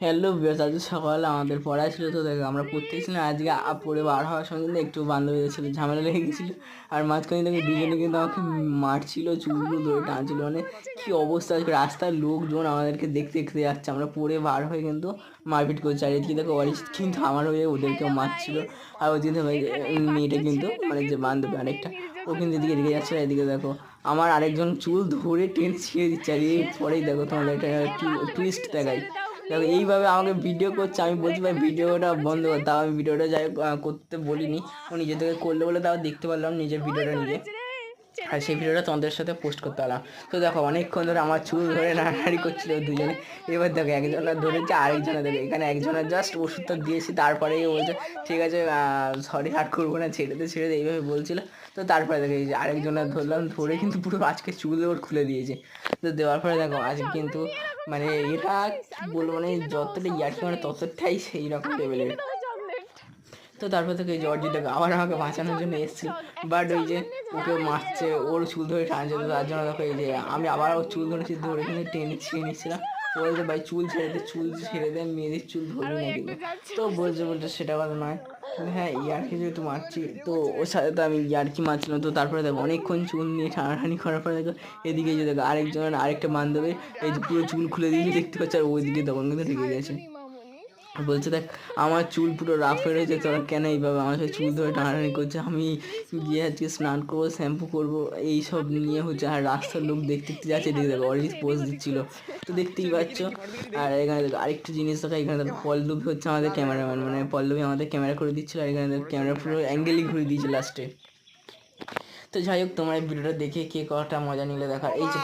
Hello viewers, আজকে সকালে আমাদের পড়া ছিল। তো দেখো আমরা পড়তেছিলাম আজকে পড়ে বার হওয়ার সঙ্গে কিন্তু একটু বান্ধবীদের ছিল ঝামেলা লেগে গেছিলো। আর মাঝখানে দেখো দুজনে কিন্তু আমাকে মারছিল, চুলগুলো ধরে টানছিল। মানে কি অবস্থা, আজকে রাস্তার লোকজন আমাদেরকে দেখতে দেখতে যাচ্ছে, আমরা পড়ে বার হয়ে কিন্তু মারপিট করছি। আর এদিকে দেখো অরিজিৎ কিন্তু আমার হয়ে ওদেরকেও মারছিল। আর ওদিকে মেয়েটা কিন্তু মানে যে বান্ধবী আরেকটা, ও কিন্তু এদিকে রেগে যাচ্ছে। এদিকে দেখো আমার আরেকজন চুল ধরে টেনে ছিঁড়ে দিচ্ছে। আর এই পরেই দেখো তোমাদের একটা টুইস্ট দেখাই। দেখো এইভাবে আমাকে ভিডিও করছে, আমি বলছি ভাই ভিডিওটা বন্ধ কর। তাও আমি ভিডিওটা যাই করতে বলিনি, ও নিজে থেকে করলে বলে তাও দেখতে পারলাম নিজের ভিডিওটা নিজে। আর সেই ভিডিওটা তোমাদের সাথে পোস্ট করতে পারলাম। তো দেখো অনেকক্ষণ ধরে আমার চুল ধরে নাড়ানাড়ি করছিল দুজনে। এবার দেখো একজনের ধরেছে, আরেকজনে দেখো এখানে একজনের জাস্ট ওষুধটা দিয়েছি, তারপরেই বলছে ঠিক আছে সরি আর করবো না, ছেড়ে দে এইভাবে বলছিল। তো তারপরে দেখো এই যে আরেকজনের ধরলাম, ধরে কিন্তু পুরো আজকে চুল ওর খুলে দিয়েছে। তো দেওয়ার পরে দেখো আজকে কিন্তু মানে এটা কি বলবো, মানে যতটা ইয়ার্কি মানে ততটাই সেই রকম লেভেলের। তো তারপর থেকে এই জর্জিটাকে আবার আমাকে বাঁচানোর জন্য এসেছিল, বাট ওই যে ওকে মারছে, ওর চুল ধরে টানছে। তো তার জন্য দেখো এই যে আমি আবার ওর চুল ধরেছি, ধরে কিন্তু টেনে ছিঁড়ে নিচ্ছিলাম। বলছে ভাই চুল ছেড়ে দে, মেয়েদের চুল ধরবি না কিন্তু। তো বলছে সেটা কথা নয়, কিন্তু হ্যাঁ ইয়ার্কি যেহেতু মারছি, তো ওর সাথে তো আমি ইয়ার্কি মারছিলাম। তো তারপরে দেখো অনেকক্ষণ চুল নিয়ে টানাটানি করার পরে দেখো এদিকে যে দেখো আরেকটা বান্ধবী এই যে পুরো চুল খুলে দিয়েছে দেখতে পাচ্ছি। আর ওইদিকে তখন কিন্তু ঢেকে গেছে, বলছে দেখ আমার চুল পুরো রাফ হয়ে রয়েছে, তোরা কেন এইভাবে আমার সাথে চুল ধরে টানাটানি করছে। আমি গিয়ে আজকে স্নান করবো, শ্যাম্পু করবো, এইসব নিয়ে হচ্ছে। আর রাস্তার লোক দেখতে দেখতে যাচ্ছে, দেখে দেখো অরিজিৎ পোজ দিচ্ছিল, তো দেখতেই পাচ্ছ। আর এখানে দেখো আরেকটা জিনিস দেখো, এখানে দেখো পল্লবী হচ্ছে আমাদের ক্যামেরাম্যান, মানে পল্লবী আমাদের ক্যামেরা করে দিচ্ছিল। আর এখানে দেখো ক্যামেরা পুরো অ্যাঙ্গেলই ঘুরে দিয়েছে লাস্টে। তো যাই হোক, তোমরা এই ভিডিওটা দেখে কে কটা মজা নিলে দেখার। এই যে